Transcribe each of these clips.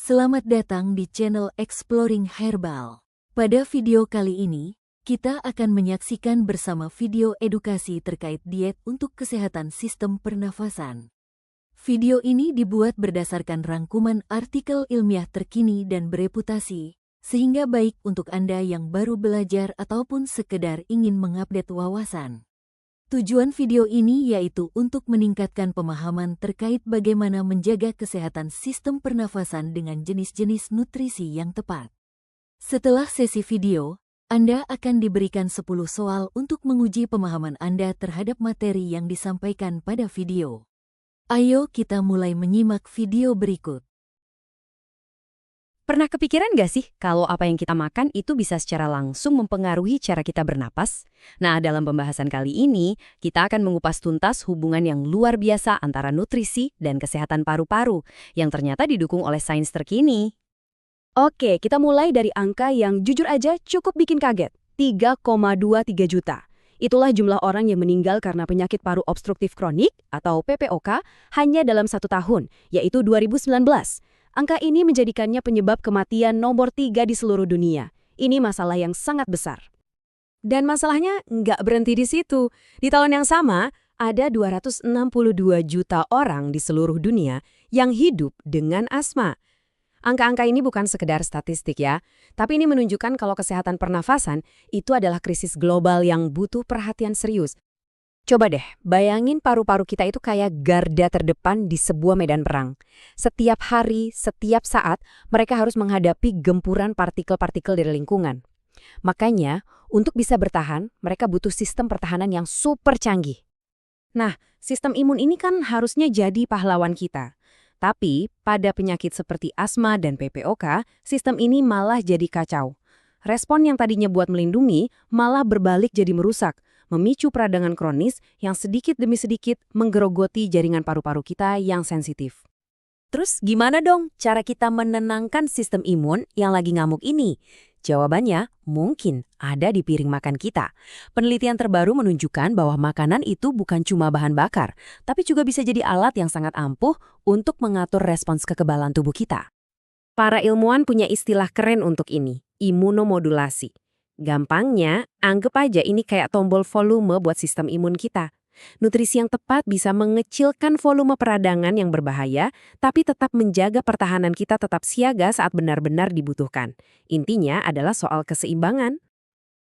Selamat datang di channel Exploring Herbal. Pada video kali ini, kita akan menyaksikan bersama video edukasi terkait diet untuk kesehatan sistem pernafasan. Video ini dibuat berdasarkan rangkuman artikel ilmiah terkini dan bereputasi, sehingga baik untuk Anda yang baru belajar ataupun sekedar ingin mengupdate wawasan. Tujuan video ini yaitu untuk meningkatkan pemahaman terkait bagaimana menjaga kesehatan sistem pernafasan dengan jenis-jenis nutrisi yang tepat. Setelah sesi video, Anda akan diberikan 10 soal untuk menguji pemahaman Anda terhadap materi yang disampaikan pada video. Ayo kita mulai menyimak video berikut. Pernah kepikiran gak sih kalau apa yang kita makan itu bisa secara langsung mempengaruhi cara kita bernapas? Nah, dalam pembahasan kali ini, kita akan mengupas tuntas hubungan yang luar biasa antara nutrisi dan kesehatan paru-paru, yang ternyata didukung oleh sains terkini. Oke, kita mulai dari angka yang jujur aja cukup bikin kaget, 3,23 juta. Itulah jumlah orang yang meninggal karena penyakit paru obstruktif kronik atau PPOK hanya dalam 1 tahun, yaitu 2019. Angka ini menjadikannya penyebab kematian nomor 3 di seluruh dunia. Ini masalah yang sangat besar. Dan masalahnya nggak berhenti di situ. Di tahun yang sama, ada 262 juta orang di seluruh dunia yang hidup dengan asma. Angka-angka ini bukan sekedar statistik ya, tapi ini menunjukkan kalau kesehatan pernafasan itu adalah krisis global yang butuh perhatian serius. Coba deh, bayangin paru-paru kita itu kayak garda terdepan di sebuah medan perang. Setiap hari, setiap saat, mereka harus menghadapi gempuran partikel-partikel dari lingkungan. Makanya, untuk bisa bertahan, mereka butuh sistem pertahanan yang super canggih. Nah, sistem imun ini kan harusnya jadi pahlawan kita. Tapi, pada penyakit seperti asma dan PPOK, sistem ini malah jadi kacau. Respon yang tadinya buat melindungi, malah berbalik jadi merusak, memicu peradangan kronis yang sedikit demi sedikit menggerogoti jaringan paru-paru kita yang sensitif. Terus gimana dong cara kita menenangkan sistem imun yang lagi ngamuk ini? Jawabannya mungkin ada di piring makan kita. Penelitian terbaru menunjukkan bahwa makanan itu bukan cuma bahan bakar, tapi juga bisa jadi alat yang sangat ampuh untuk mengatur respons kekebalan tubuh kita. Para ilmuwan punya istilah keren untuk ini, imunomodulasi. Gampangnya, anggap aja ini kayak tombol volume buat sistem imun kita. Nutrisi yang tepat bisa mengecilkan volume peradangan yang berbahaya, tapi tetap menjaga pertahanan kita tetap siaga saat benar-benar dibutuhkan. Intinya adalah soal keseimbangan.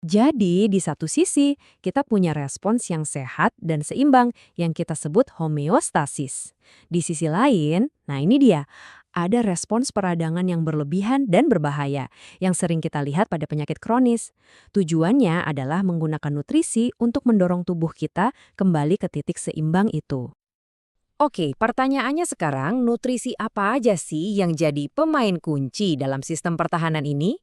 Jadi, di satu sisi, kita punya respons yang sehat dan seimbang yang kita sebut homeostasis. Di sisi lain, nah ini dia, ada respons peradangan yang berlebihan dan berbahaya yang sering kita lihat pada penyakit kronis. Tujuannya adalah menggunakan nutrisi untuk mendorong tubuh kita kembali ke titik seimbang itu. Oke, pertanyaannya sekarang, nutrisi apa aja sih yang jadi pemain kunci dalam sistem pertahanan ini?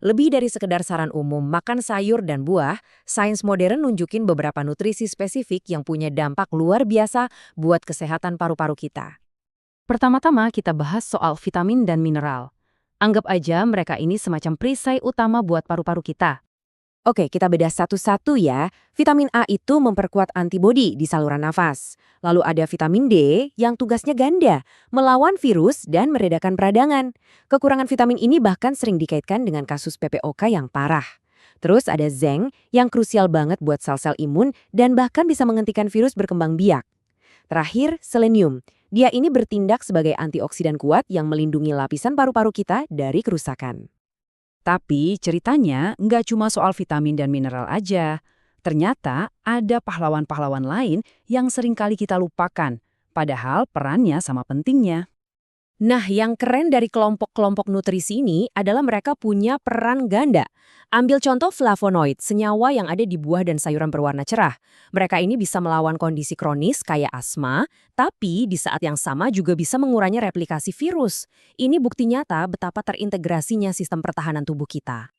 Lebih dari sekedar saran umum makan sayur dan buah, sains modern nunjukin beberapa nutrisi spesifik yang punya dampak luar biasa buat kesehatan paru-paru kita. Pertama-tama kita bahas soal vitamin dan mineral. Anggap aja mereka ini semacam perisai utama buat paru-paru kita. Oke, kita bedah satu-satu ya. Vitamin A itu memperkuat antibodi di saluran nafas. Lalu ada vitamin D yang tugasnya ganda, melawan virus dan meredakan peradangan. Kekurangan vitamin ini bahkan sering dikaitkan dengan kasus PPOK yang parah. Terus ada zinc yang krusial banget buat sel-sel imun dan bahkan bisa menghentikan virus berkembang biak. Terakhir, selenium. Dia ini bertindak sebagai antioksidan kuat yang melindungi lapisan paru-paru kita dari kerusakan. Tapi ceritanya nggak cuma soal vitamin dan mineral aja. Ternyata ada pahlawan-pahlawan lain yang sering kali kita lupakan, padahal perannya sama pentingnya. Nah, yang keren dari kelompok-kelompok nutrisi ini adalah mereka punya peran ganda. Ambil contoh flavonoid, senyawa yang ada di buah dan sayuran berwarna cerah. Mereka ini bisa melawan kondisi kronis kayak asma, tapi di saat yang sama juga bisa mengurangi replikasi virus. Ini bukti nyata betapa terintegrasinya sistem pertahanan tubuh kita.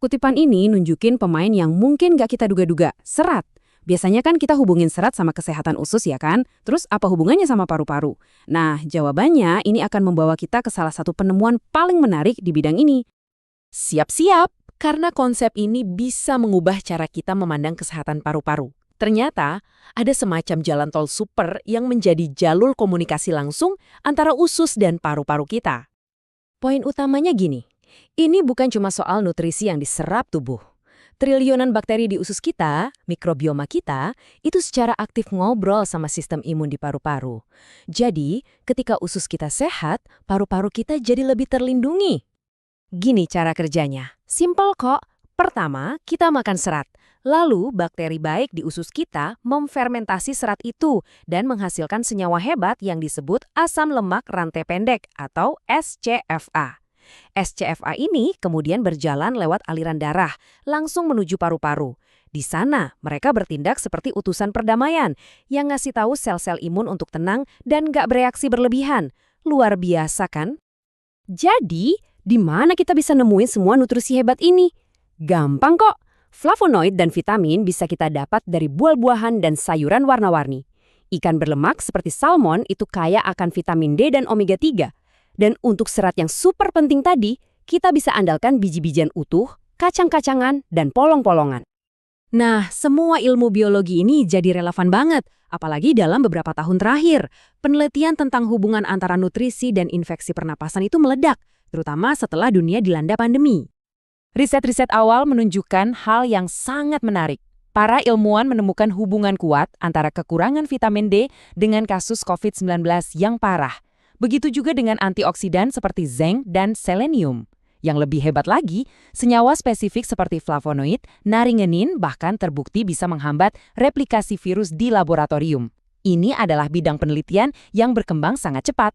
Kutipan ini nunjukin pemain yang mungkin gak kita duga-duga, serat. Biasanya kan kita hubungin serat sama kesehatan usus ya kan? Terus apa hubungannya sama paru-paru? Nah, jawabannya ini akan membawa kita ke salah satu penemuan paling menarik di bidang ini. Siap-siap, karena konsep ini bisa mengubah cara kita memandang kesehatan paru-paru. Ternyata, ada semacam jalan tol super yang menjadi jalur komunikasi langsung antara usus dan paru-paru kita. Poin utamanya gini, ini bukan cuma soal nutrisi yang diserap tubuh. Triliunan bakteri di usus kita, mikrobioma kita, itu secara aktif ngobrol sama sistem imun di paru-paru. Jadi, ketika usus kita sehat, paru-paru kita jadi lebih terlindungi. Gini cara kerjanya, simpel kok. Pertama, kita makan serat. Lalu, bakteri baik di usus kita memfermentasi serat itu dan menghasilkan senyawa hebat yang disebut asam lemak rantai pendek atau SCFA. SCFA ini kemudian berjalan lewat aliran darah, langsung menuju paru-paru. Di sana, mereka bertindak seperti utusan perdamaian yang ngasih tahu sel-sel imun untuk tenang dan nggak bereaksi berlebihan. Luar biasa kan? Jadi, di mana kita bisa nemuin semua nutrisi hebat ini? Gampang kok. Flavonoid dan vitamin bisa kita dapat dari buah-buahan dan sayuran warna-warni. Ikan berlemak seperti salmon itu kaya akan vitamin D dan omega 3. Dan untuk serat yang super penting tadi, kita bisa andalkan biji-bijian utuh, kacang-kacangan, dan polong-polongan. Nah, semua ilmu biologi ini jadi relevan banget, apalagi dalam beberapa tahun terakhir. Penelitian tentang hubungan antara nutrisi dan infeksi pernapasan itu meledak, terutama setelah dunia dilanda pandemi. Riset-riset awal menunjukkan hal yang sangat menarik. Para ilmuwan menemukan hubungan kuat antara kekurangan vitamin D dengan kasus COVID-19 yang parah. Begitu juga dengan antioksidan seperti zinc dan selenium. Yang lebih hebat lagi, senyawa spesifik seperti flavonoid, naringenin bahkan terbukti bisa menghambat replikasi virus di laboratorium. Ini adalah bidang penelitian yang berkembang sangat cepat.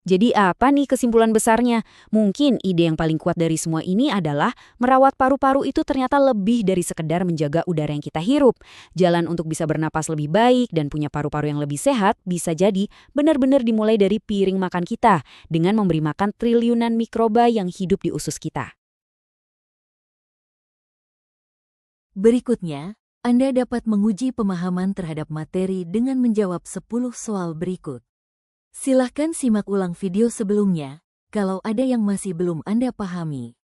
Jadi apa nih kesimpulan besarnya? Mungkin ide yang paling kuat dari semua ini adalah merawat paru-paru itu ternyata lebih dari sekedar menjaga udara yang kita hirup. Jalan untuk bisa bernapas lebih baik dan punya paru-paru yang lebih sehat bisa jadi benar-benar dimulai dari piring makan kita dengan memberi makan triliunan mikroba yang hidup di usus kita. Berikutnya, Anda dapat menguji pemahaman terhadap materi dengan menjawab 10 soal berikut. Silahkan simak ulang video sebelumnya, kalau ada yang masih belum Anda pahami.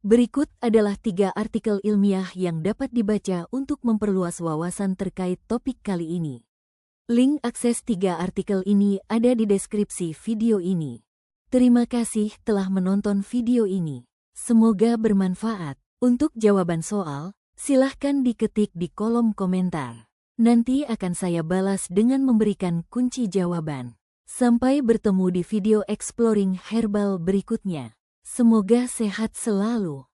Berikut adalah 3 artikel ilmiah yang dapat dibaca untuk memperluas wawasan terkait topik kali ini. Link akses 3 artikel ini ada di deskripsi video ini. Terima kasih telah menonton video ini. Semoga bermanfaat. Untuk jawaban soal, silahkan diketik di kolom komentar. Nanti akan saya balas dengan memberikan kunci jawaban. Sampai bertemu di video Exploring Herbal berikutnya. Semoga sehat selalu.